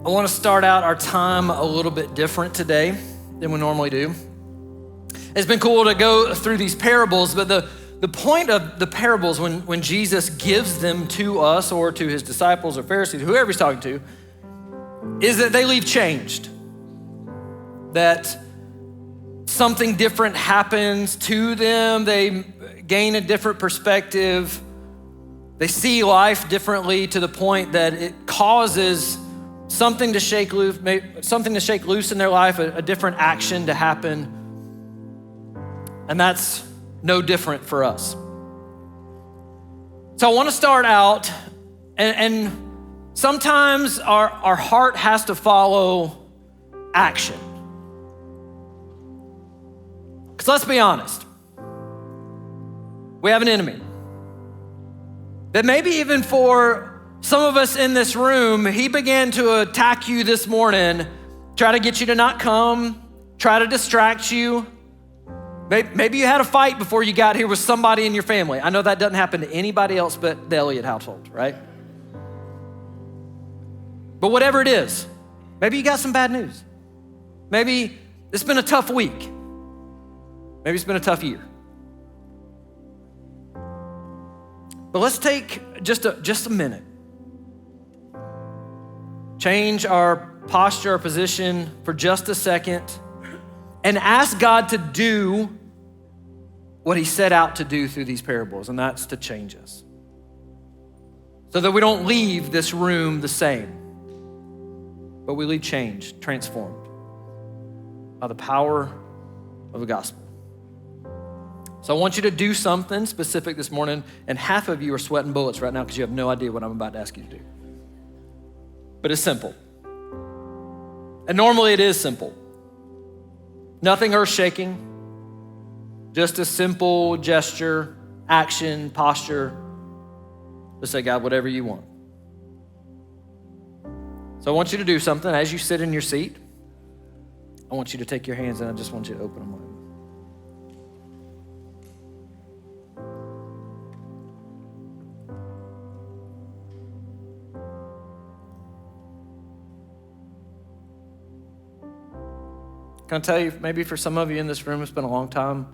I want to start out our time a little bit different today than we normally do. It's been cool to go through these parables, but the point of the parables when Jesus gives them to us or to his disciples or Pharisees, whoever he's talking to, is that they leave changed. That something different happens to them. They gain a different perspective. They see life differently to the point that it causes something to shake loose in their life, a different action to happen. And that's no different for us. So I want to start out, and sometimes our heart has to follow action. Because let's be honest, we have an enemy that maybe even for some of us in this room, he began to attack you this morning, try to get you to not come, try to distract you. Maybe you had a fight before you got here with somebody in your family. I know that doesn't happen to anybody else but the Elliott household, right? But whatever it is, maybe you got some bad news. Maybe it's been a tough week. Maybe it's been a tough year. But let's take just a minute. Change our posture, our position for just a second, and ask God to do what he set out to do through these parables, and that's to change us. So that we don't leave this room the same, but we leave changed, transformed by the power of the gospel. So I want you to do something specific this morning, and half of you are sweating bullets right now because you have no idea what I'm about to ask you to do. But it's simple. And normally it is simple. Nothing earth-shaking, just a simple gesture, action, posture. Just say, God, whatever you want. So I want you to do something. As you sit in your seat, I want you to take your hands and I just want you to open them up. Can I tell you, maybe for some of you in this room, it's been a long time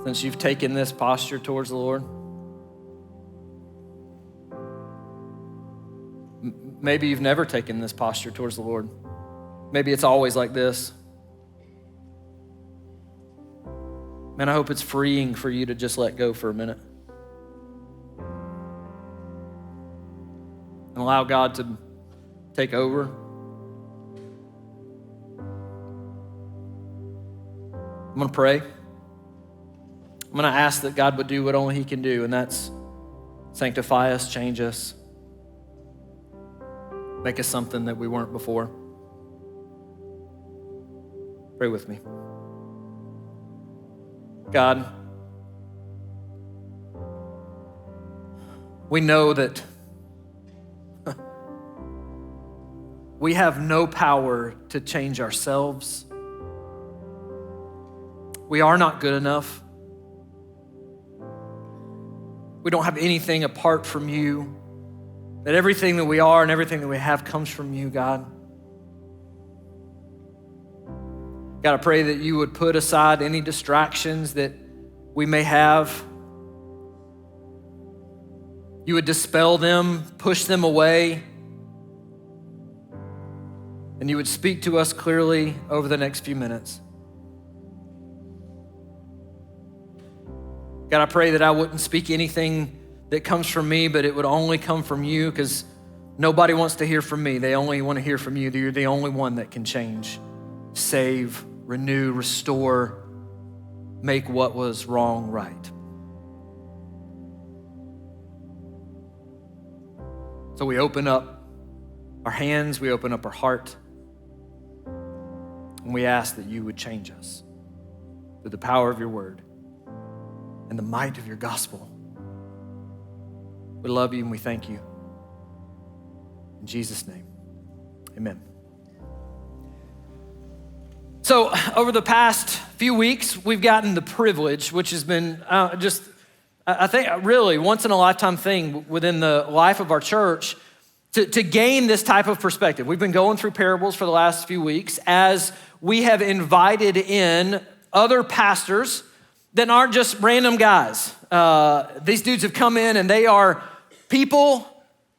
since you've taken this posture towards the Lord. Maybe you've never taken this posture towards the Lord. Maybe it's always like this. Man, I hope it's freeing for you to just let go for a minute and allow God to take over. I'm gonna pray. I'm gonna ask that God would do what only he can do, and that's sanctify us, change us, make us something that we weren't before. Pray with me. God, we know that we have no power to change ourselves. We are not good enough. We don't have anything apart from you. That everything that we are and everything that we have comes from you, God. God, I pray that you would put aside any distractions that we may have. You would dispel them, push them away, and you would speak to us clearly over the next few minutes. God, I pray that I wouldn't speak anything that comes from me, but it would only come from you, because nobody wants to hear from me. They only want to hear from you. You're the only one that can change, save, renew, restore, make what was wrong right. So we open up our hands, we open up our heart, and we ask that you would change us through the power of your word and the might of your gospel. We love you and we thank you. In Jesus' name, amen. So over the past few weeks, we've gotten the privilege, which has been I think really once in a lifetime thing within the life of our church, to gain this type of perspective. We've been going through parables for the last few weeks as we have invited in other pastors that aren't just random guys. These dudes have come in and they are people,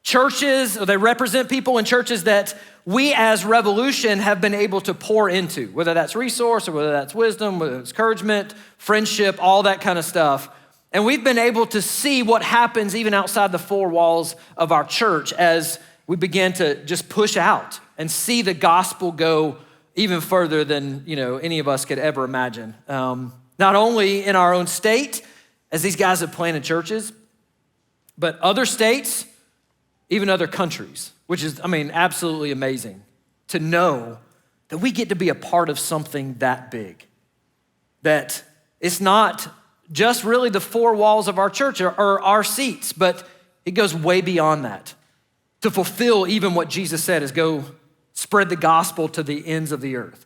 churches, or they represent people in churches that we as Revolution have been able to pour into, whether that's resource or whether that's wisdom, whether it's encouragement, friendship, all that kind of stuff. And we've been able to see what happens even outside the four walls of our church as we begin to just push out and see the gospel go even further than any of us could ever imagine. Not only in our own state, as these guys have planted churches, but other states, even other countries, which is, absolutely amazing to know that we get to be a part of something that big. That it's not just really the four walls of our church or our seats, but it goes way beyond that to fulfill even what Jesus said is go spread the gospel to the ends of the earth.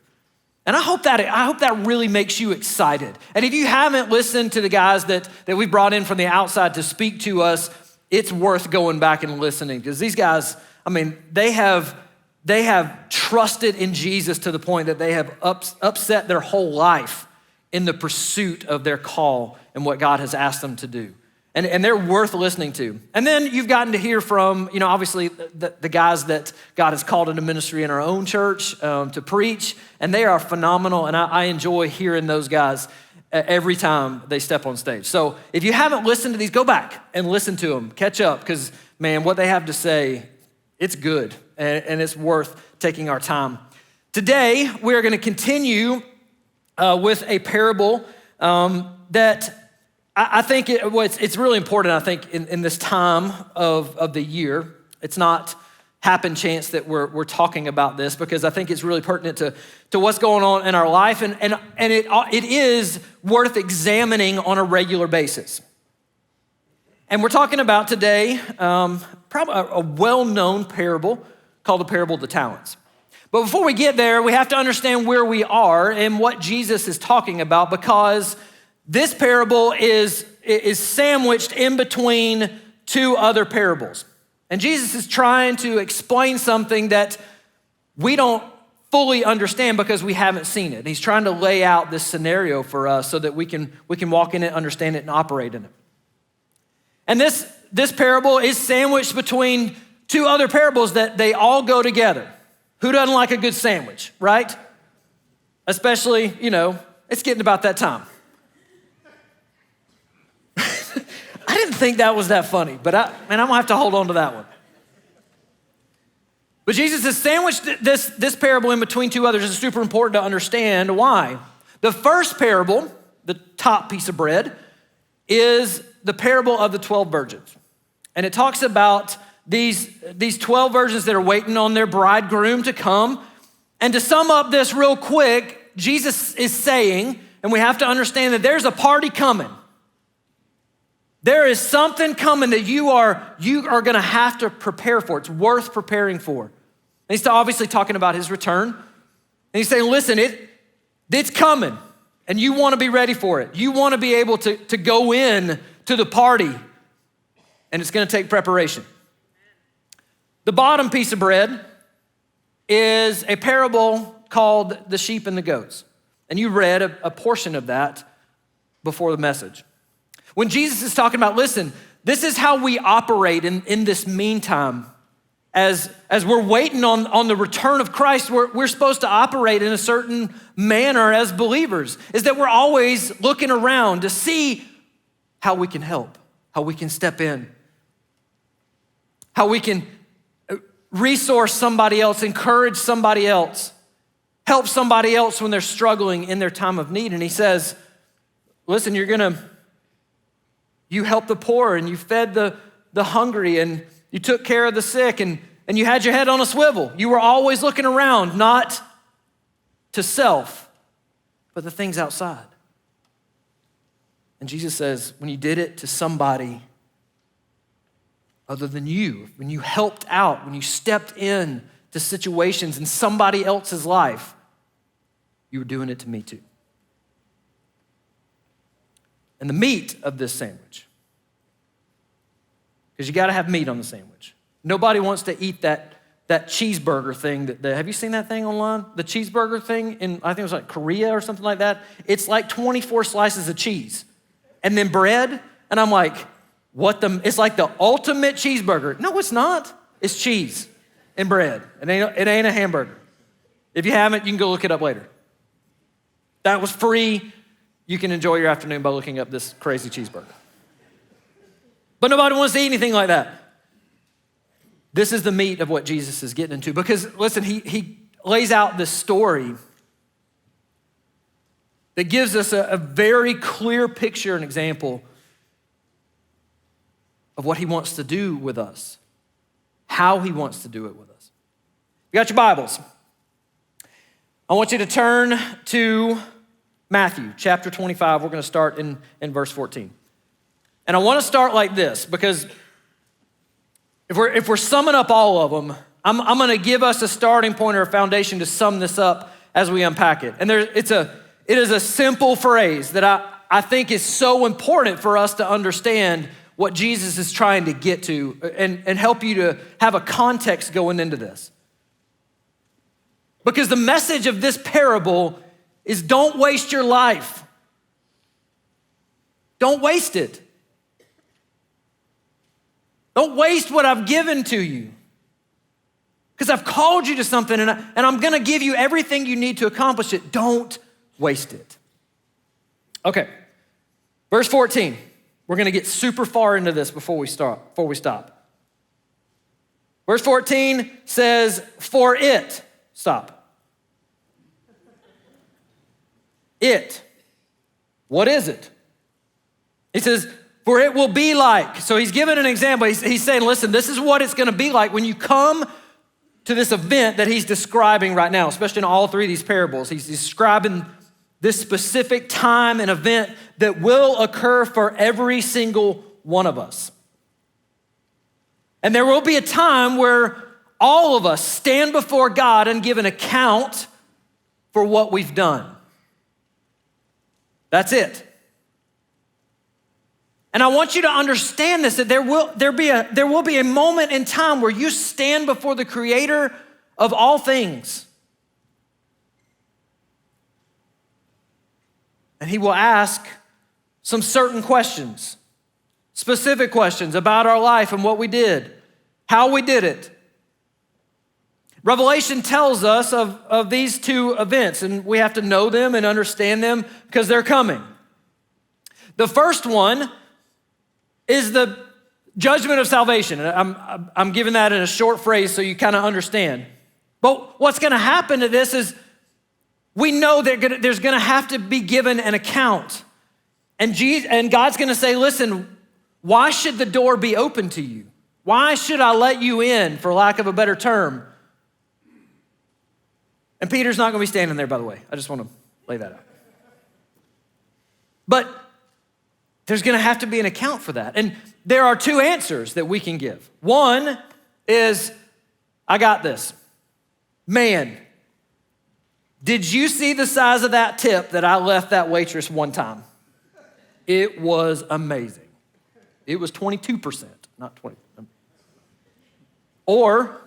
And I hope that really makes you excited. And if you haven't listened to the guys that we brought in from the outside to speak to us, it's worth going back and listening because these guys, they have trusted in Jesus to the point that they have upset their whole life in the pursuit of their call and what God has asked them to do. And they're worth listening to. And then you've gotten to hear from, obviously the guys that God has called into ministry in our own church to preach, and they are phenomenal, and I enjoy hearing those guys every time they step on stage. So if you haven't listened to these, go back and listen to them, catch up, because man, what they have to say, it's good, and it's worth taking our time. Today, we're gonna continue with a parable that I think it's really important, I think, in this time of the year. It's not happen chance that we're talking about this because I think it's really pertinent to what's going on in our life, and it is worth examining on a regular basis. And we're talking about today probably a well-known parable called the parable of the talents. But before we get there, we have to understand where we are and what Jesus is talking about, because this parable is sandwiched in between two other parables. And Jesus is trying to explain something that we don't fully understand because we haven't seen it. And he's trying to lay out this scenario for us so that we can walk in it, understand it, and operate in it. And this parable is sandwiched between two other parables that they all go together. Who doesn't like a good sandwich, right? Especially, it's getting about that time. I didn't think that was that funny, but I'm gonna have to hold on to that one. But Jesus has sandwiched this parable in between two others. It's super important to understand why. The first parable, the top piece of bread, is the parable of the 12 virgins. And it talks about these 12 virgins that are waiting on their bridegroom to come. And to sum up this real quick, Jesus is saying, and we have to understand that there's a party coming. There is something coming that you are gonna have to prepare for. It's worth preparing for. And he's obviously talking about his return. And he's saying, listen, it's coming, and you wanna be ready for it. You wanna be able to go in to the party, and it's gonna take preparation. The bottom piece of bread is a parable called the sheep and the goats. And you read a portion of that before the message. When Jesus is talking about, listen, this is how we operate in this meantime. As we're waiting on the return of Christ, we're supposed to operate in a certain manner as believers, is that we're always looking around to see how we can help, how we can step in, how we can resource somebody else, encourage somebody else, help somebody else when they're struggling in their time of need. And he says, listen, you helped the poor, and you fed the hungry, and you took care of the sick, and you had your head on a swivel. You were always looking around, not to self, but the things outside. And Jesus says, when you did it to somebody other than you, when you helped out, when you stepped in to situations in somebody else's life, you were doing it to me too. And the meat of this sandwich, because you gotta have meat on the sandwich. Nobody wants to eat that cheeseburger thing. Have you seen that thing online? The cheeseburger thing in, I think it was like Korea or something like that. It's like 24 slices of cheese and then bread. And I'm like, it's like the ultimate cheeseburger. No, it's not. It's cheese and bread. It ain't a hamburger. If you haven't, you can go look it up later. That was free. You can enjoy your afternoon by looking up this crazy cheeseburger. But nobody wants to eat anything like that. This is the meat of what Jesus is getting into. Because, listen, he lays out this story that gives us a very clear picture and example of what he wants to do with us, how he wants to do it with us. You got your Bibles. I want you to turn to Matthew chapter 25. We're going to start in verse 14. And I want to start like this because if we're summing up all of them, I'm going to give us a starting point or a foundation to sum this up as we unpack it. And it is a simple phrase that I think is so important for us to understand what Jesus is trying to get to and help you to have a context going into this. Because the message of this parable is don't waste your life. Don't waste it. Don't waste what I've given to you. Because I've called you to something and I'm gonna give you everything you need to accomplish it. Don't waste it. Okay, verse 14. We're gonna get super far into this before we stop. Verse 14 says, for it, stop. It, what is it? He says, for it will be like. So he's giving an example. He's saying, listen, this is what it's gonna be like when you come to this event that he's describing right now, especially in all three of these parables. He's describing this specific time and event that will occur for every single one of us. And there will be a time where all of us stand before God and give an account for what we've done. That's it. And I want you to understand this, that there will be a moment in time where you stand before the Creator of all things. And he will ask some certain questions, specific questions about our life and what we did, how we did it. Revelation tells us of these two events, and we have to know them and understand them because they're coming. The first one is the judgment of salvation. I'm giving that in a short phrase so you kind of understand. But what's going to happen to this is we know there's going to have to be given an account. And God's going to say, listen, why should the door be open to you? Why should I let you in, for lack of a better term? And Peter's not going to be standing there, by the way. I just want to lay that out. But there's going to have to be an account for that. And there are two answers that we can give. One is, I got this. Man, did you see the size of that tip that I left that waitress one time? It was amazing. It was 22%, not 20. Or,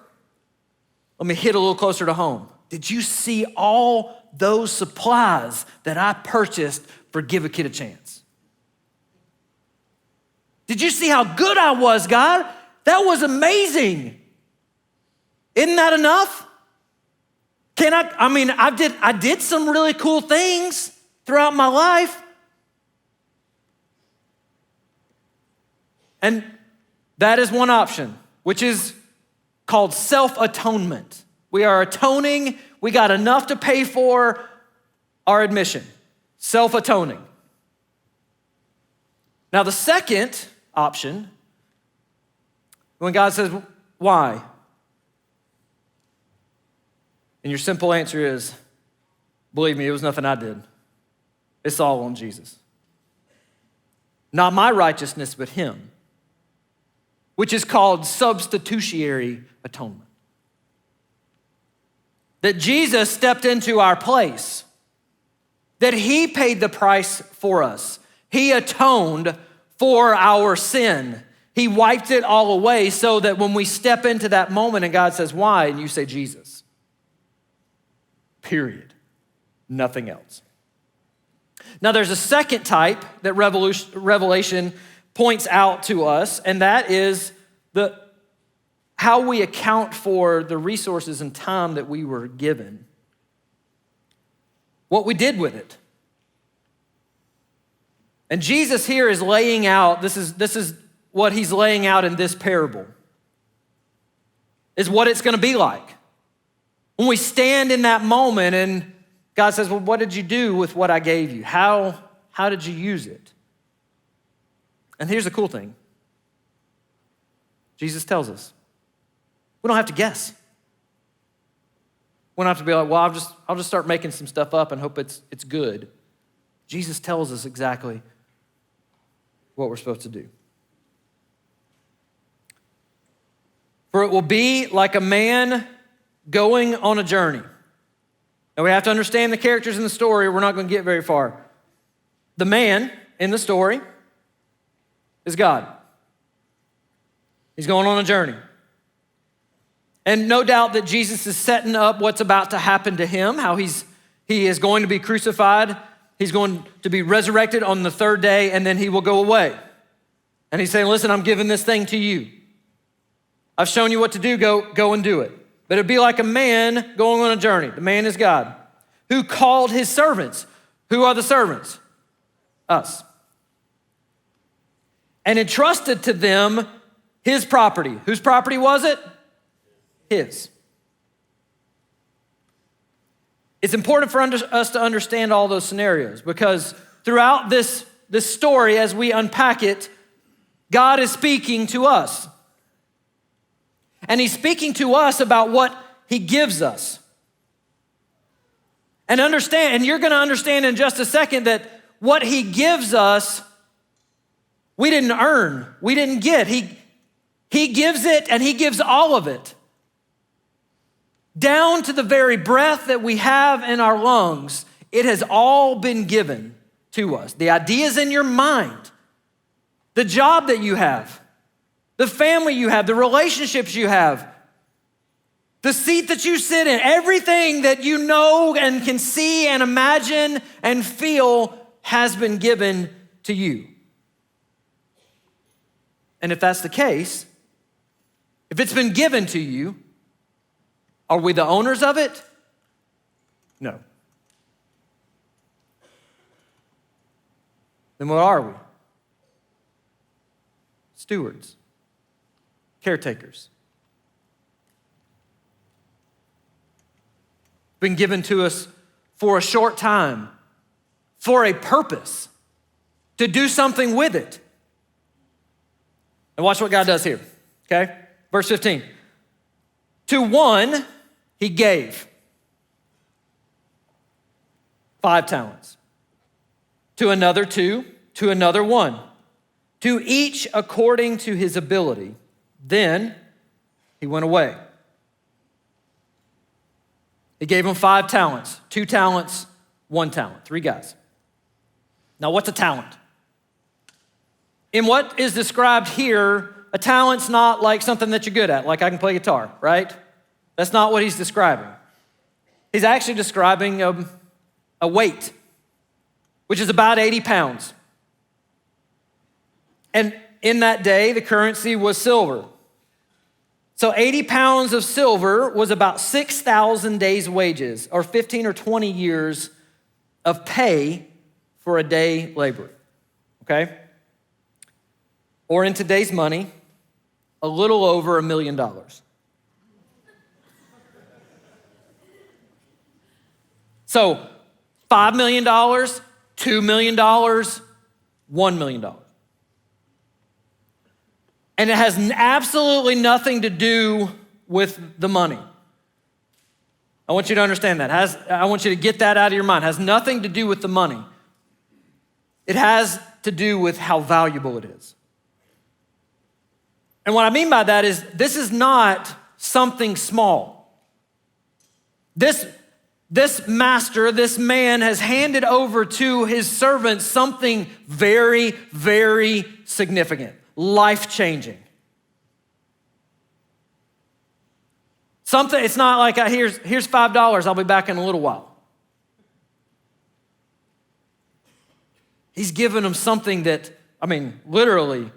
let me hit a little closer to home. Did you see all those supplies that I purchased for Give a Kid a Chance? Did you see how good I was, God? That was amazing. Isn't that enough? I did some really cool things throughout my life. And that is one option, which is called self-atonement. We are atoning. We got enough to pay for our admission. Self-atoning. Now, the second option, when God says, why? And your simple answer is, believe me, it was nothing I did. It's all on Jesus. Not my righteousness, but him, which is called substitutionary atonement. That Jesus stepped into our place, that he paid the price for us. He atoned for our sin. He wiped it all away so that when we step into that moment and God says, why? And you say, Jesus. Period. Nothing else. Now there's a second type that Revelation points out to us, and that is how we account for the resources and time that we were given. What we did with it. And Jesus here is laying out, this is what he's laying out in this parable, is what it's gonna be like. When we stand in that moment and God says, well, what did you do with what I gave you? How did you use it? And here's the cool thing. Jesus tells us, we don't have to guess. We don't have to be like, well, I'll just start making some stuff up and hope it's good. Jesus tells us exactly what we're supposed to do. For it will be like a man going on a journey. Now we have to understand the characters in the story, or we're not going to get very far. The man in the story is God. He's going on a journey. And no doubt that Jesus is setting up what's about to happen to him, how he is going to be crucified. He's going to be resurrected on the third day, and then he will go away. And he's saying, listen, I'm giving this thing to you. I've shown you what to do, go and do it. But it'd be like a man going on a journey. The man is God, who called his servants. Who are the servants? Us. And entrusted to them his property. Whose property was it? His. It's important for us to understand all those scenarios, because throughout this story, as we unpack it, God is speaking to us. And he's speaking to us about what he gives us. And you're going to understand in just a second that what he gives us, we didn't earn, we didn't get. He gives it, and he gives all of it. Down to the very breath that we have in our lungs, it has all been given to us. The ideas in your mind, the job that you have, the family you have, the relationships you have, the seat that you sit in, everything that you know and can see and imagine and feel has been given to you. And if that's the case, if it's been given to you, are we the owners of it? No. Then what are we? Stewards. Caretakers. Been given to us for a short time, for a purpose, to do something with it. And watch what God does here, okay? Verse 15. To one, he gave 5 talents. To another 2, to another 1. To each according to his ability. Then he went away. He gave him 5 talents, 2 talents, 1 talent, 3 guys. Now, what's a talent? In what is described here, a talent's not like something that you're good at, like I can play guitar, right? That's not what he's describing. He's actually describing a weight, which is about 80 pounds. And in that day, the currency was silver. So 80 pounds of silver was about 6,000 days' wages, or 15 or 20 years of pay for a day laborer, okay? Or in today's money, a little over $1 million. So $5 million, $2 million, $1 million. And it has absolutely nothing to do with the money. I want you to understand that. I want you to get that out of your mind. It has nothing to do with the money. It has to do with how valuable it is. And what I mean by that is this is not something small. This master, this man has handed over to his servants something very, very significant. life-changing. It's not like, here's $5, I'll be back in a little while. He's given them something that, literally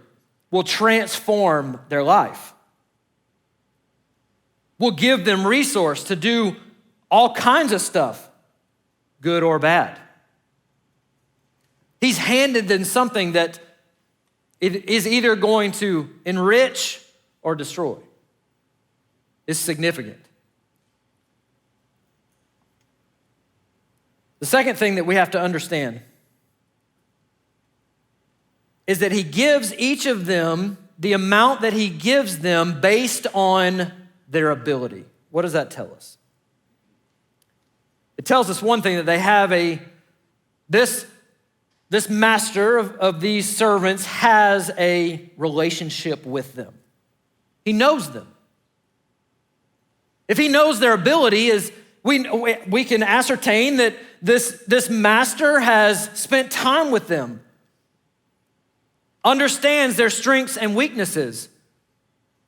will transform their life. Will give them resource to do all kinds of stuff, good or bad. He's handed them something that it is either going to enrich or destroy. It's significant. The second thing that we have to understand is that he gives each of them the amount that he gives them based on their ability. What does that tell us? It tells us one thing, that they have this master of these servants has a relationship with them. He knows them. If he knows their ability, we can ascertain that this master has spent time with them, understands their strengths and weaknesses,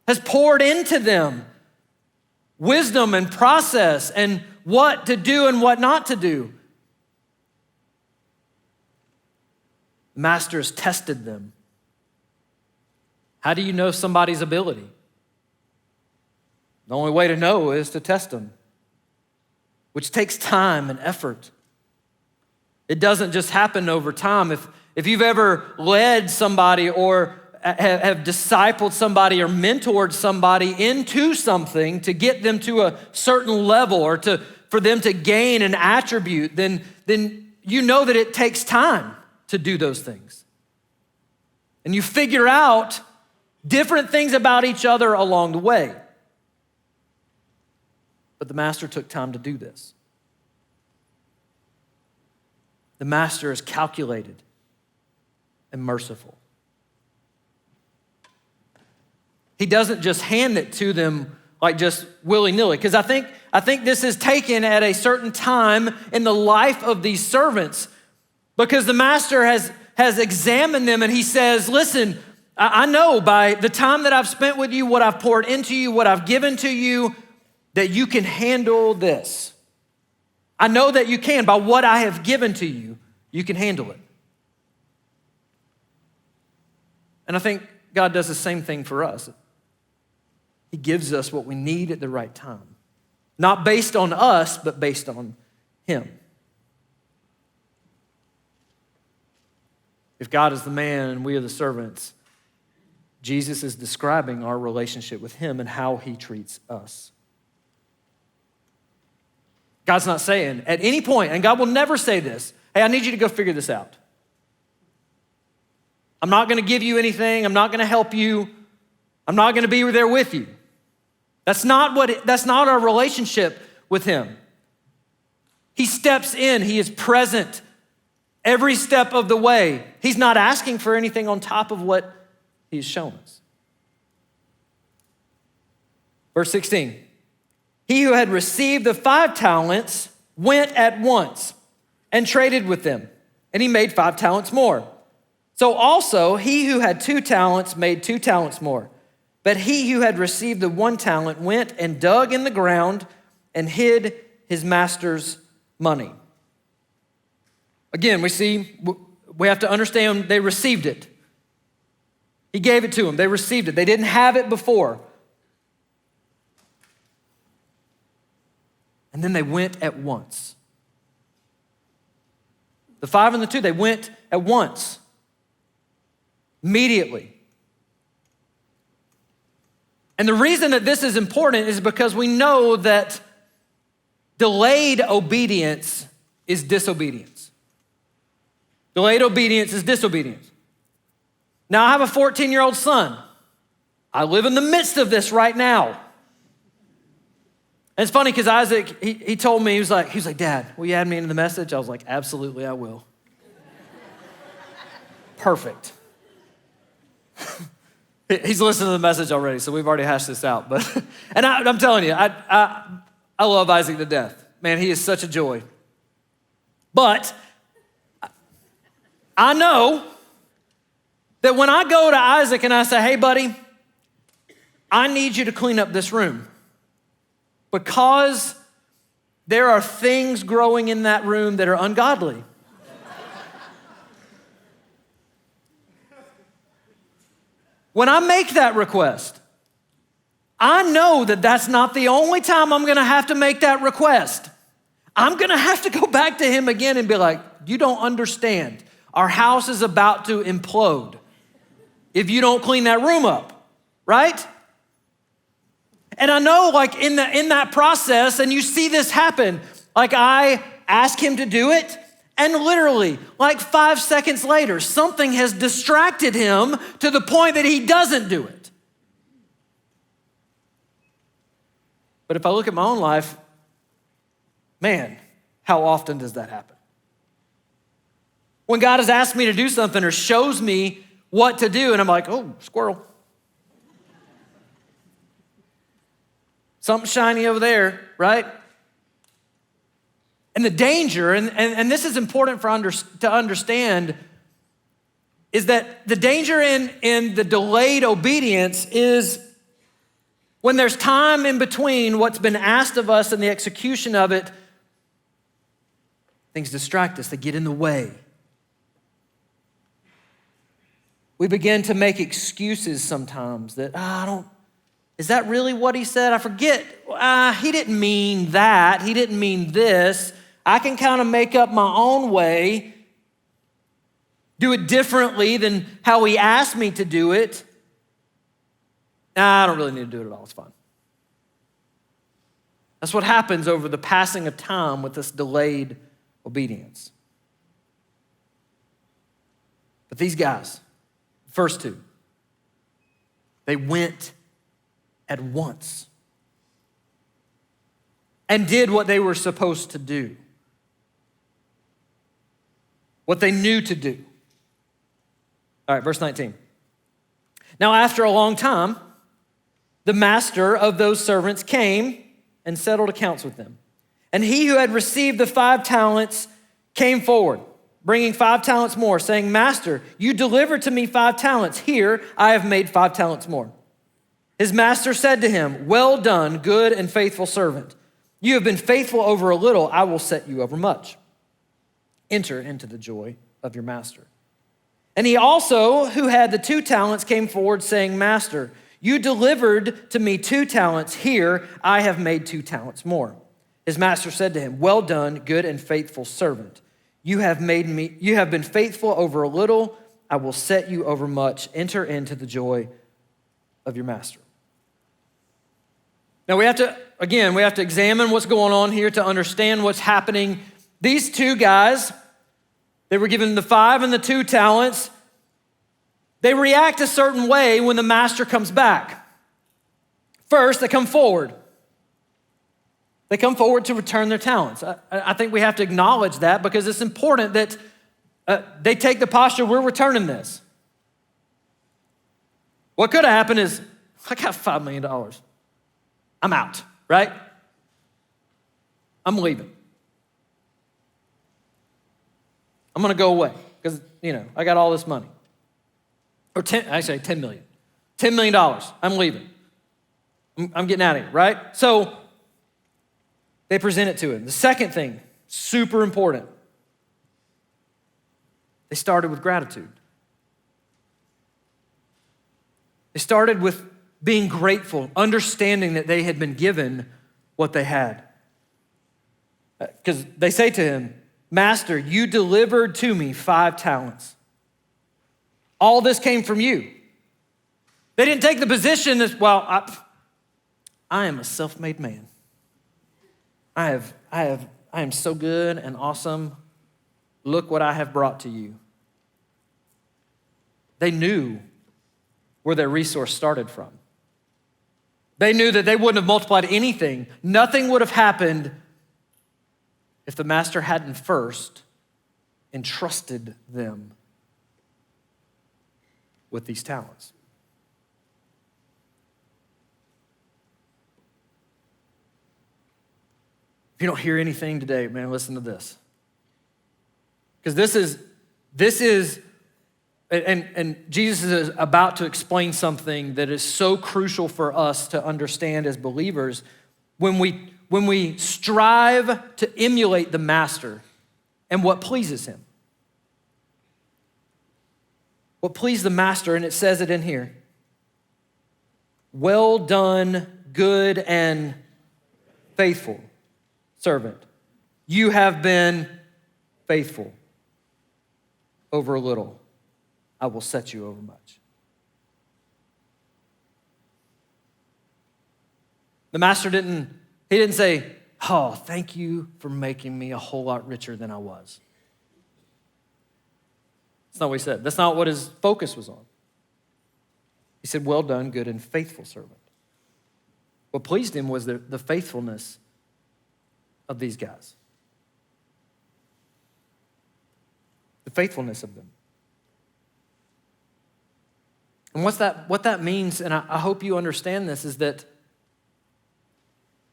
has poured into them wisdom and process and what to do and what not to do. The master has tested them. How do you know somebody's ability? The only way to know is to test them, which takes time and effort. It doesn't just happen over time. If you've ever led somebody or have discipled somebody or mentored somebody into something to get them to a certain level or for them to gain an attribute, then you know that it takes time to do those things. And you figure out different things about each other along the way. But the master took time to do this. The master is calculated and merciful. He doesn't just hand it to them like just willy-nilly, because I think this is taken at a certain time in the life of these servants, because the master has examined them and he says, listen, I know by the time that I've spent with you, what I've poured into you, what I've given to you, that you can handle this. I know that you can. By what I have given to you, you can handle it. And I think God does the same thing for us. He gives us what we need at the right time. Not based on us, but based on him. If God is the man and we are the servants, Jesus is describing our relationship with him and how he treats us. God's not saying at any point, and God will never say this, hey, I need you to go figure this out. I'm not going to give you anything. I'm not going to help you. I'm not going to be there with you. That's not our relationship with him. He steps in. He is present every step of the way. He's not asking for anything on top of what he's shown us. Verse 16. He who had received the 5 talents went at once and traded with them, and he made 5 talents more. So also he who had 2 talents made 2 talents more. But he who had received the 1 talent went and dug in the ground and hid his master's money. Again, we have to understand they received it. He gave it to them. They received it. They didn't have it before. And then they went at once. The 5 and the 2, they went at once. Immediately. And the reason that this is important is because we know that delayed obedience is disobedience. Delayed obedience is disobedience. Now, I have a 14-year-old son. I live in the midst of this right now. And it's funny because Isaac, he told me, he was like, Dad, will you add me into the message? I was like, absolutely, I will. Perfect. He's listening to the message already, so we've already hashed this out. And I'm telling you, I love Isaac to death. Man, he is such a joy. But I know That when I go to Isaac and I say, hey, buddy, I need you to clean up this room because there are things growing in that room that are ungodly. When I make that request, I know that that's not the only time I'm gonna have to make that request. I'm gonna have to go back to him again and be like, you don't understand. Our house is about to implode if you don't clean that room up, right? And I know like in that process, and you see this happen, like I ask him to do it, and literally like 5 seconds later, something has distracted him to the point that he doesn't do it. But if I look at my own life, man, how often does that happen? When God has asked me to do something or shows me what to do, and I'm like, oh, squirrel. Something shiny over there, right? And the danger, and this is important to understand, is that the danger in the delayed obedience is when there's time in between what's been asked of us and the execution of it, things distract us, they get in the way. We begin to make excuses sometimes that, is that really what he said? I forget. He didn't mean that. He didn't mean this. I can kind of make up my own way, do it differently than how he asked me to do it. I don't really need to do it at all. It's fine. That's what happens over the passing of time with this delayed obedience. But these guys, first two, they went at once and did what they were supposed to do, what they knew to do. All right, verse 19. Now, after a long time, the master of those servants came and settled accounts with them. And he who had received the 5 talents came forward, bringing 5 talents more, saying, Master, you delivered to me 5 talents. Here, I have made 5 talents more. His master said to him, well done, good and faithful servant. You have been faithful over a little, I will set you over much. Enter into the joy of your master. And he also, who had the 2 talents, came forward saying, Master, you delivered to me 2 talents. Here, I have made 2 talents more. His master said to him, well done, good and faithful servant. You have been faithful over a little, I will set you over much. Enter into the joy of your master. Now we have to examine what's going on here to understand what's happening. These 2 guys, they were given the 5 and the 2 talents. They react a certain way when the master comes back. First, they come forward. They come forward to return their talents. I think we have to acknowledge that because it's important that they take the posture, we're returning this. What could have happened is, I got $5 million. I'm out, right? I'm leaving. I'm gonna go away because, I got all this money. Or $10 million. $10 million, I'm leaving. I'm getting out of here, right? So they present it to him. The second thing, super important, they started with gratitude. They started with being grateful, understanding that they had been given what they had. Because they say to him, Master, you delivered to me 5 talents. All this came from you. They didn't take the position that, I am a self-made man. I am so good and awesome. Look what I have brought to you. They knew where their resource started from. They knew that they wouldn't have multiplied anything. Nothing would have happened if the master hadn't first entrusted them with these talents. If you don't hear anything today, man, listen to this. Because this is And Jesus is about to explain something that is so crucial for us to understand as believers. When we strive to emulate the master and what pleases him. What pleased the master, and it says it in here. Well done, good and faithful servant. You have been faithful over a little. I will set you over much. The master didn't say, oh, thank you for making me a whole lot richer than I was. That's not what he said. That's not what his focus was on. He said, well done, good and faithful servant. What pleased him was the faithfulness of these guys. The faithfulness of them. And what that means, and I hope you understand this, is that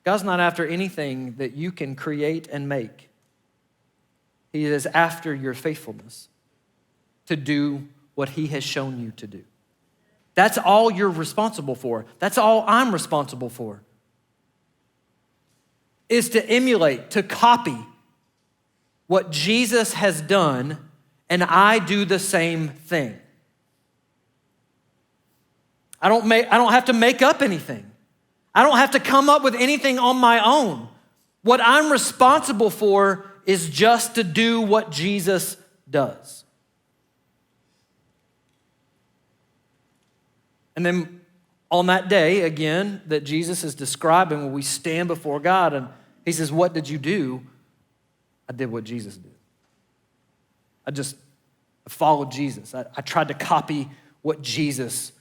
God's not after anything that you can create and make. He is after your faithfulness to do what he has shown you to do. That's all you're responsible for. That's all I'm responsible for. Is to emulate, to copy what Jesus has done, and I do the same thing. I don't have to make up anything. I don't have to come up with anything on my own. What I'm responsible for is just to do what Jesus does. And then on that day, again, that Jesus is describing when we stand before God and he says, what did you do? I did what Jesus did. I followed Jesus. I tried to copy what Jesus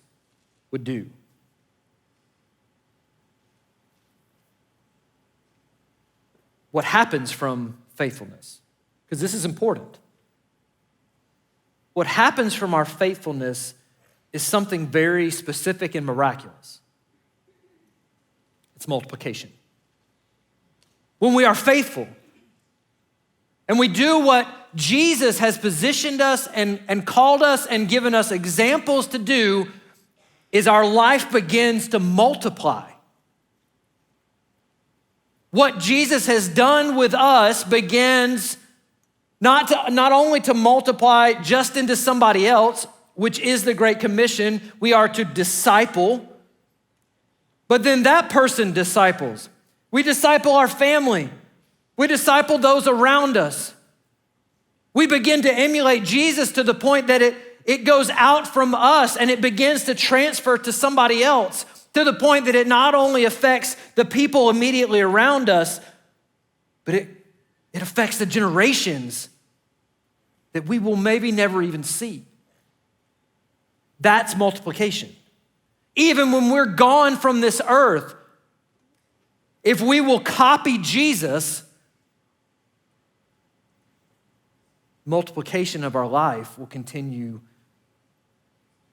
would do. What happens from faithfulness? Because this is important. What happens from our faithfulness is something very specific and miraculous. It's multiplication. When we are faithful and we do what Jesus has positioned us and called us and given us examples to do, is our life begins to multiply. What Jesus has done with us begins not only to multiply just into somebody else, which is the Great Commission. We are to disciple, but then that person disciples. We disciple our family. We disciple those around us. We begin to emulate Jesus to the point that it goes out from us and it begins to transfer to somebody else, to the point that it not only affects the people immediately around us, but it affects the generations that we will maybe never even see. That's multiplication. Even when we're gone from this earth, if we will copy Jesus, multiplication of our life will continue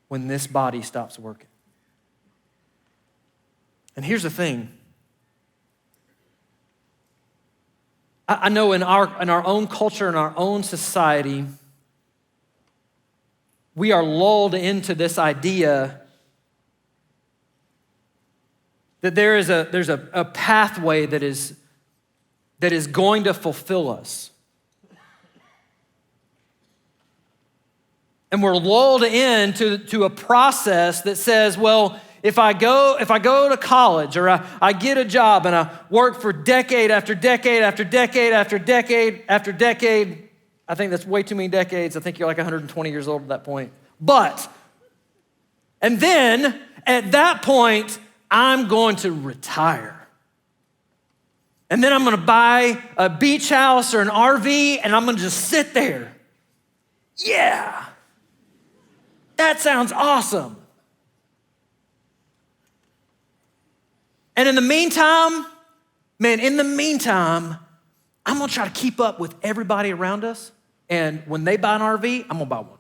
when this body stops working. And here's the thing. I know in our own culture, in our own society, we are lulled into this idea that there's a pathway that is going to fulfill us. And we're lulled into a process that says, well, if I go to college or I get a job and I work for decade after decade after decade after decade after decade, I think that's way too many decades. I think you're like 120 years old at that point. And then at that point, I'm going to retire. And then I'm going to buy a beach house or an RV and I'm going to just sit there. Yeah. That sounds awesome. And in the meantime, I'm gonna try to keep up with everybody around us. And when they buy an RV, I'm gonna buy one.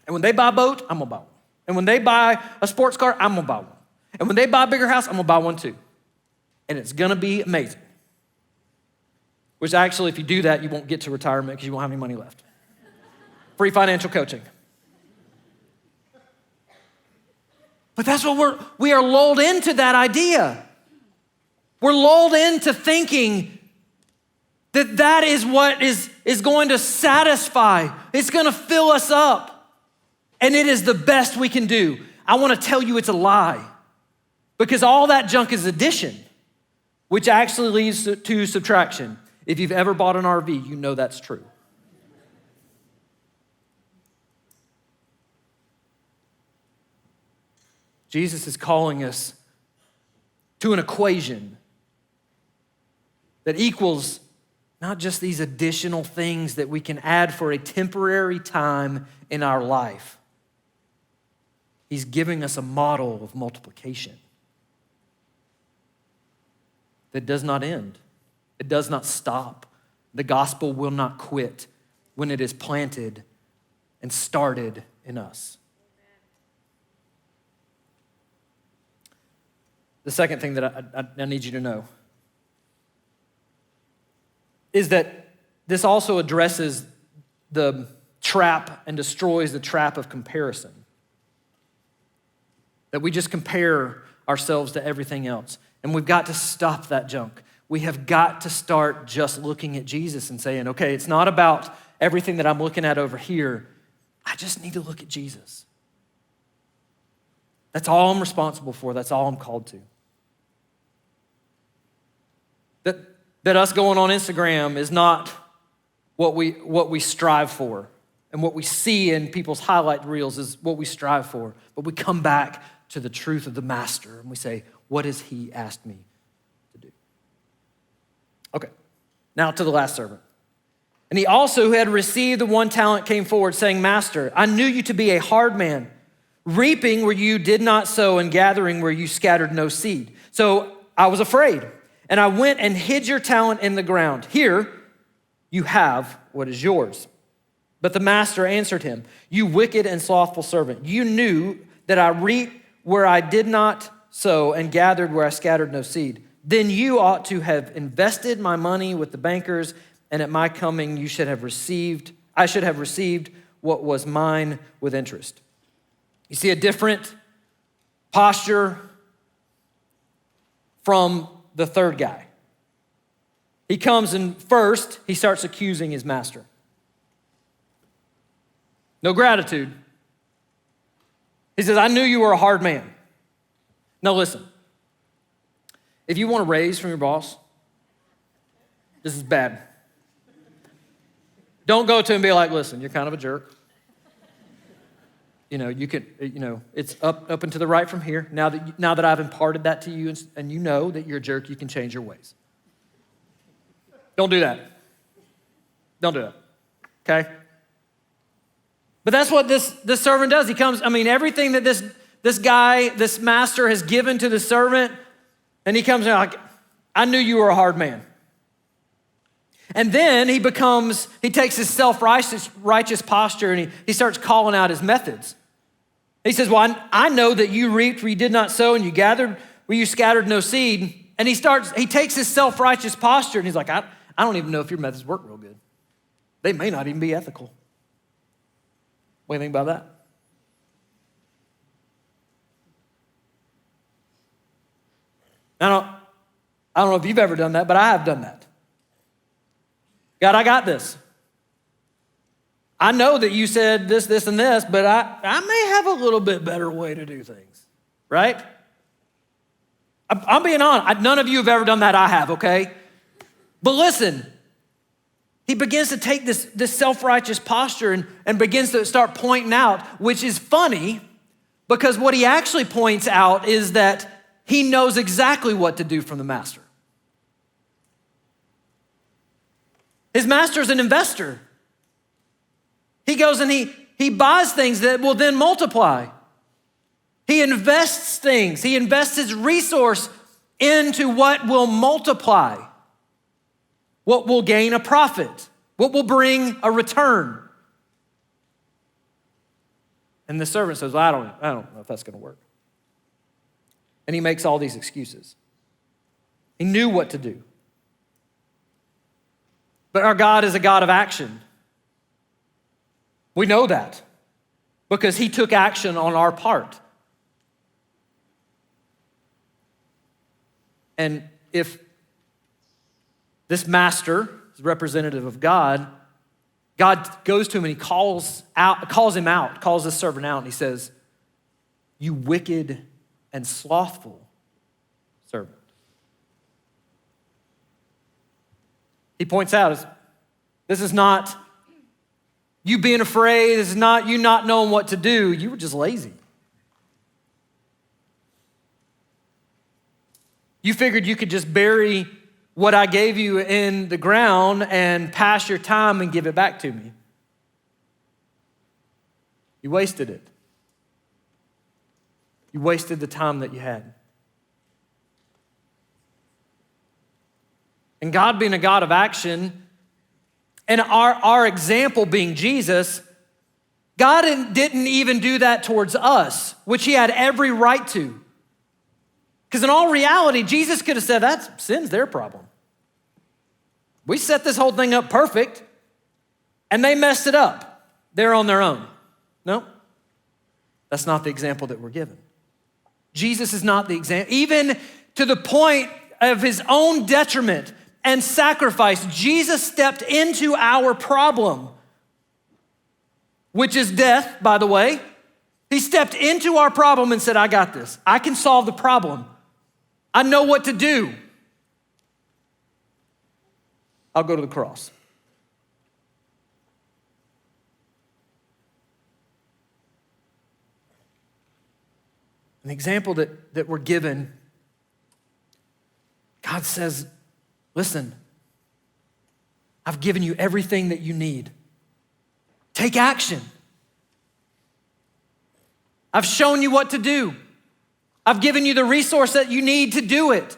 And when they buy a boat, I'm gonna buy one. And when they buy a sports car, I'm gonna buy one. And when they buy a bigger house, I'm gonna buy one too. And it's gonna be amazing. Which actually, if you do that, you won't get to retirement because you won't have any money left. Free financial coaching. But that's what we are lulled into that idea. We're lulled into thinking that that is what is going to satisfy. It's going to fill us up. And it is the best we can do. I want to tell you it's a lie. Because all that junk is addition, which actually leads to subtraction. If you've ever bought an RV, you know that's true. Jesus is calling us to an equation that equals not just these additional things that we can add for a temporary time in our life. He's giving us a model of multiplication that does not end. It does not stop. The gospel will not quit when it is planted and started in us. The second thing that I need you to know is that this also addresses the trap and destroys the trap of comparison. That we just compare ourselves to everything else. And we've got to stop that junk. We have got to start just looking at Jesus and saying, okay, it's not about everything that I'm looking at over here. I just need to look at Jesus. That's all I'm responsible for. That's all I'm called to. That us going on Instagram is not what we strive for. And what we see in people's highlight reels is what we strive for. But we come back to the truth of the master and we say, what has he asked me to do? Okay, now to the last servant. And he also, who had received the 1 talent, came forward saying, Master, I knew you to be a hard man, reaping where you did not sow and gathering where you scattered no seed. So I was afraid, and I went and hid your talent in the ground. Here you have what is yours. But the master answered him, you wicked and slothful servant. You knew that I reaped where I did not sow and gathered where I scattered no seed. Then you ought to have invested my money with the bankers, and at my coming I should have received what was mine with interest. You see a different posture from the third guy. He comes and first he starts accusing his master. No gratitude. He says, I knew you were a hard man. Now listen, if you want a raise from your boss, this is bad. Don't go to him and be like, listen, you're kind of a jerk. It's up and to the right from here. Now that I've imparted that to you and you know that you're a jerk, you can change your ways. Don't do that. Don't do that, okay? But that's what this servant does. He comes, everything that this master has given to the servant, and he comes in like, I knew you were a hard man. And then he takes his self-righteous posture and he starts calling out his methods. He says, well, I know that you reaped where you did not sow and you gathered where you scattered no seed. And he takes his self-righteous posture and he's like, I don't even know if your methods work real good. They may not even be ethical. What do you think about that? I don't know if you've ever done that, but I have done that. God, I got this. I know that you said this, this, and this, but I may have a little bit better way to do things, right? I'm being honest. None of you have ever done that. I have, okay? But listen, he begins to take this self-righteous posture and begins to start pointing out, which is funny because what he actually points out is that he knows exactly what to do from the master. His master's an investor. He goes and he buys things that will then multiply. He invests things. He invests his resource into what will multiply, what will gain a profit, what will bring a return. And the servant says, well, I don't know if that's going to work. And he makes all these excuses. He knew what to do. But our God is a God of action. We know that because he took action on our part. And if this master is representative of God, God goes to him and he calls this servant out, and he says, "You wicked and slothful servant." He points out, this is not you being afraid, this is not you not knowing what to do. You were just lazy. You figured you could just bury what I gave you in the ground and pass your time and give it back to me. You wasted it. You wasted the time that you had. And God being a God of action, and our example being Jesus, God didn't even do that towards us, which he had every right to. Because in all reality, Jesus could have said, that's sin's their problem. We set this whole thing up perfect, and they messed it up. They're on their own. No, that's not the example that we're given. Jesus is not the example. Even to the point of his own detriment and sacrifice, Jesus stepped into our problem, which is death, by the way. He stepped into our problem and said, I got this. I can solve the problem. I know what to do. I'll go to the cross. An example that we're given, God says, listen, I've given you everything that you need. Take action. I've shown you what to do. I've given you the resource that you need to do it.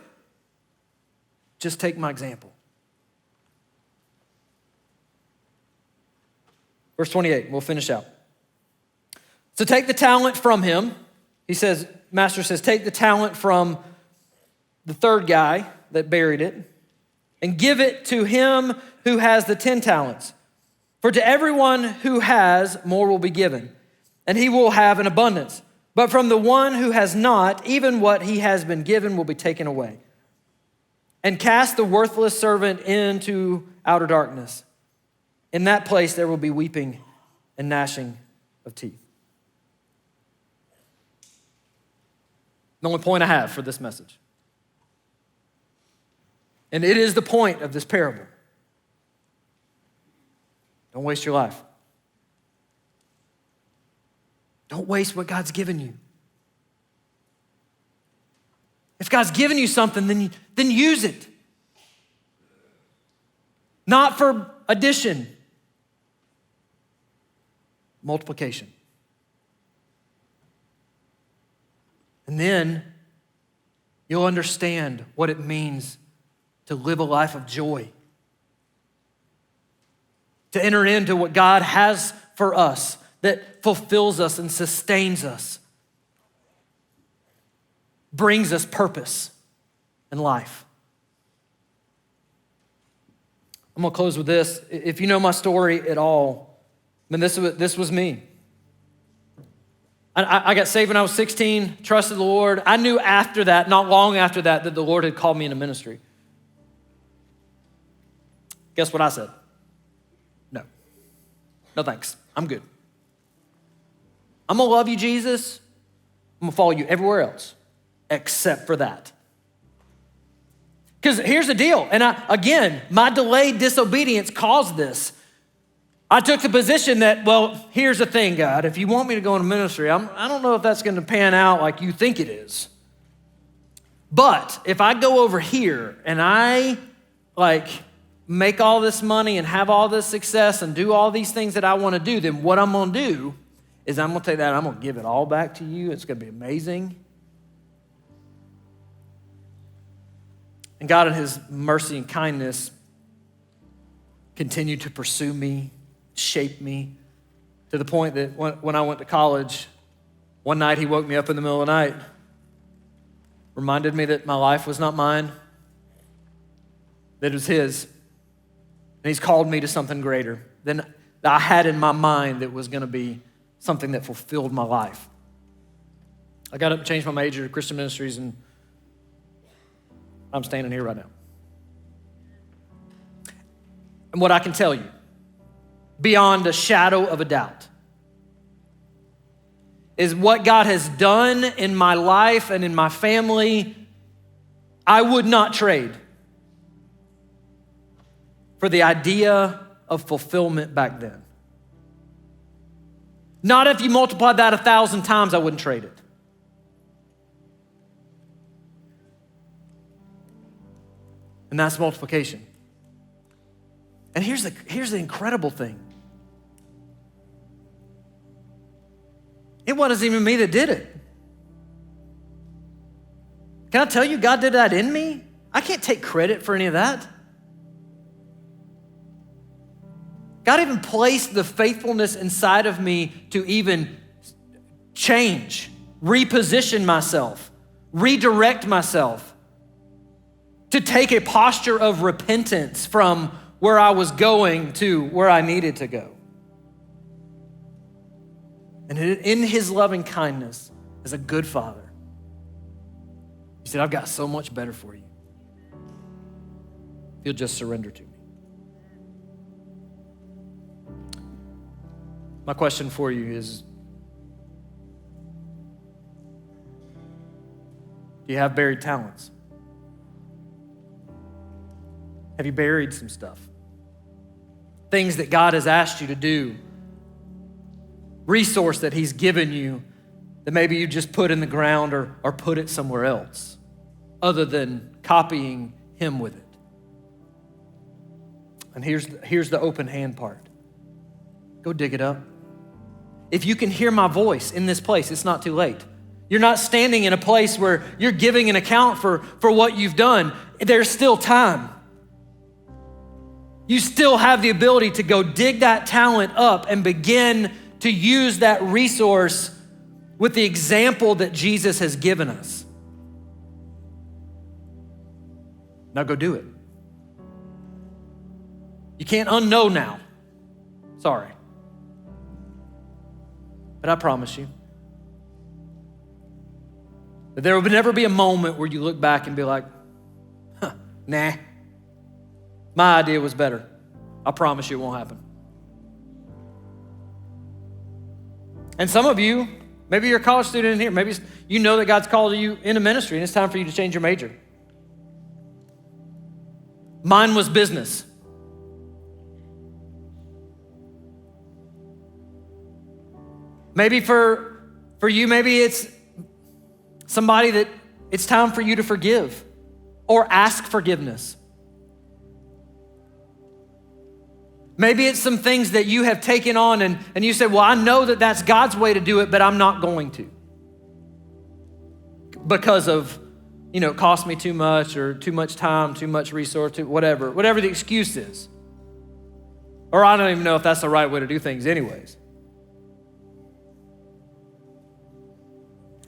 Just take my example. Verse 28, we'll finish out. So take the talent from him. He says, Master says, take the talent from the third guy that buried it and give it to him who has the 10 talents. For to everyone who has, more will be given, and he will have an abundance. But from the one who has not, even what he has been given will be taken away. And cast the worthless servant into outer darkness. In that place there will be weeping and gnashing of teeth. The only point I have for this message. And it is the point of this parable. Don't waste your life. Don't waste what God's given you. If God's given you something, then use it. Not for addition, multiplication. And then you'll understand what it means to live a life of joy. To enter into what God has for us that fulfills us and sustains us, brings us purpose in life. I'm gonna close with this. If you know my story at all, this was me. I got saved when I was 16, trusted the Lord. I knew after that, not long after that the Lord had called me into ministry. Guess what I said? No. No thanks. I'm good. I'm gonna love you, Jesus. I'm gonna follow you everywhere else except for that. Because here's the deal, and again, my delayed disobedience caused this. I took the position that, well, here's the thing, God, if you want me to go into ministry, I don't know if that's gonna pan out like you think it is. But if I go over here and I make all this money and have all this success and do all these things that I wanna do, then what I'm gonna do is I'm gonna take that and I'm gonna give it all back to you. It's gonna be amazing. And God in his mercy and kindness continued to pursue me, shape me, to the point that when I went to college, one night he woke me up in the middle of the night, reminded me that my life was not mine, that it was his. And he's called me to something greater than I had in my mind that was gonna be something that fulfilled my life. I got up and changed my major to Christian ministries, and I'm standing here right now. And what I can tell you, beyond a shadow of a doubt, is what God has done in my life and in my family, I would not trade for the idea of fulfillment back then. Not if you multiplied that 1,000 times, I wouldn't trade it. And that's multiplication. And here's the incredible thing. It wasn't even me that did it. Can I tell you, God did that in me? I can't take credit for any of that. God even placed the faithfulness inside of me to even change, reposition myself, redirect myself, to take a posture of repentance from where I was going to where I needed to go. And in his loving kindness, as a good father, he said, I've got so much better for you if you'll just surrender to me. My question for you is, do you have buried talents? Have you buried some stuff? Things that God has asked you to do, resource that he's given you that maybe you just put in the ground or put it somewhere else other than copying him with it. And here's the open hand part. Go dig it up. If you can hear my voice in this place, it's not too late. You're not standing in a place where you're giving an account for what you've done. There's still time. You still have the ability to go dig that talent up and begin to use that resource with the example that Jesus has given us. Now go do it. You can't unknow now. Sorry. But I promise you that there will never be a moment where you look back and be like, nah, my idea was better. I promise you it won't happen. And some of you, maybe you're a college student in here, maybe you know that God's called you into ministry and it's time for you to change your major. Mine was business. Maybe for you, maybe it's somebody that it's time for you to forgive or ask forgiveness. Maybe it's some things that you have taken on and you say, well, I know that that's God's way to do it, but I'm not going to. Because of, it cost me too much or too much time, too much resource, whatever the excuse is. Or I don't even know if that's the right way to do things anyways.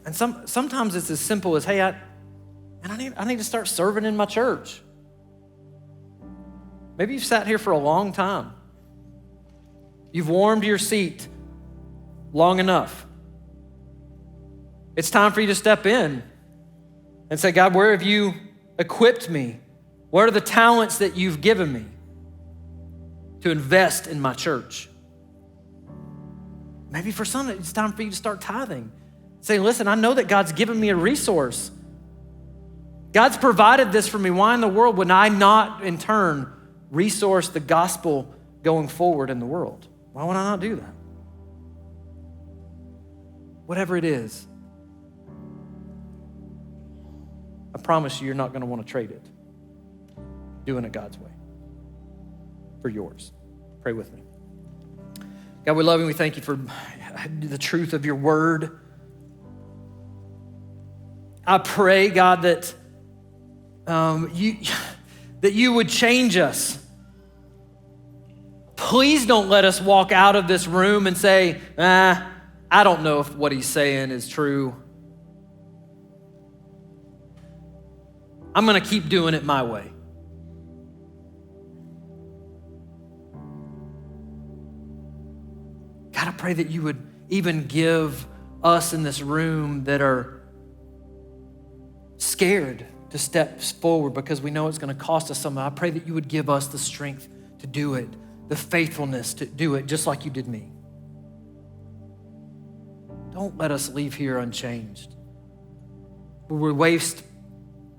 And sometimes it's as simple as, hey, I need to start serving in my church. Maybe you've sat here for a long time. You've warmed your seat long enough. It's time for you to step in and say, God, where have you equipped me? What are the talents that you've given me to invest in my church? Maybe for some, it's time for you to start tithing. Say, listen, I know that God's given me a resource. God's provided this for me. Why in the world would I not, in turn, resource the gospel going forward in the world? Why would I not do that? Whatever it is, I promise you're not going to want to trade it. Doing it God's way for yours. Pray with me. God, we love you. We thank you for the truth of your word. I pray, God, that you would change us. Please don't let us walk out of this room and say, I don't know if what he's saying is true. I'm going to keep doing it my way. God, I pray that you would even give us in this room that are scared to step forward because we know it's going to cost us something. I pray that you would give us the strength to do it, the faithfulness to do it just like you did me. Don't let us leave here unchanged. We waste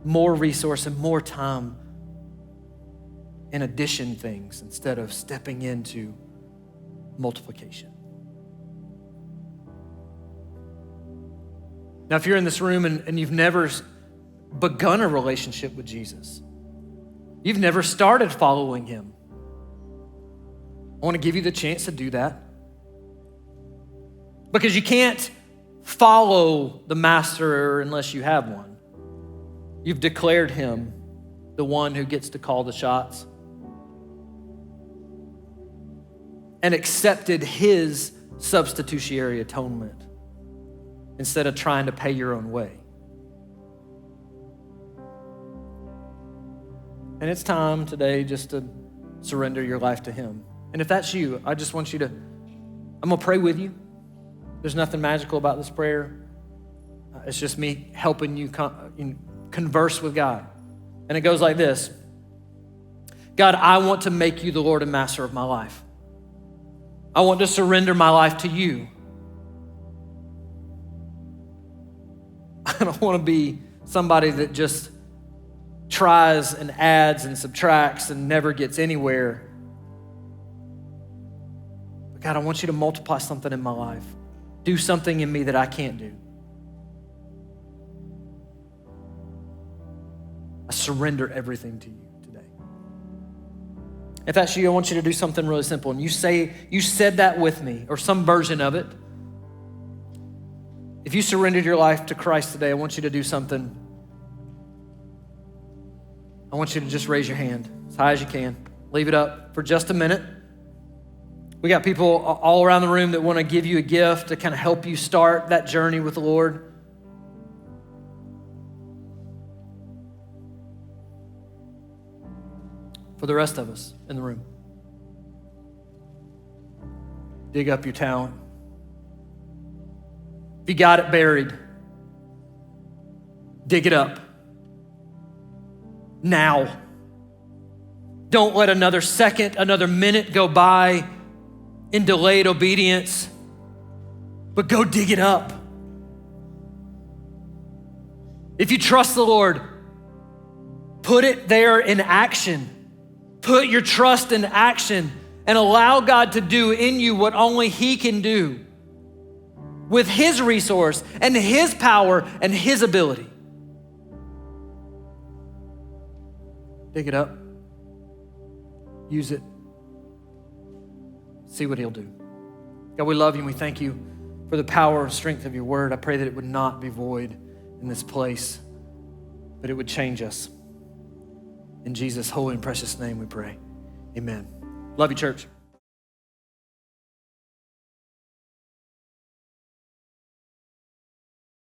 more resource and more time in addition things instead of stepping into multiplication. Now, if you're in this room and you've never begun a relationship with Jesus, you've never started following him, I want to give you the chance to do that. Because you can't follow the master unless you have one. You've declared him the one who gets to call the shots and accepted his substitutionary atonement instead of trying to pay your own way. And it's time today just to surrender your life to him. And if that's you, I just want you to, I'm gonna pray with you. There's nothing magical about this prayer. It's just me helping you converse with God. And it goes like this. God, I want to make you the Lord and Master of my life. I want to surrender my life to you. I don't want to be somebody that just tries and adds and subtracts and never gets anywhere. But God, I want you to multiply something in my life. Do something in me that I can't do. I surrender everything to you today. If that's you, I want you to do something really simple. And you said that with me, or some version of it. If you surrendered your life to Christ today, I want you to do something. I want you to just raise your hand as high as you can. Leave it up for just a minute. We got people all around the room that want to give you a gift to kind of help you start that journey with the Lord. For the rest of us in the room, dig up your talent. If you got it buried, dig it up. Now. Don't let another second, another minute go by in delayed obedience, but go dig it up. If you trust the Lord, put it there in action. Put your trust in action and allow God to do in you what only he can do with his resource and his power and his ability. Dig it up. Use it. See what he'll do. God, we love you and we thank you for the power and strength of your word. I pray that it would not be void in this place, but it would change us. In Jesus' holy and precious name we pray. Amen. Love you, church.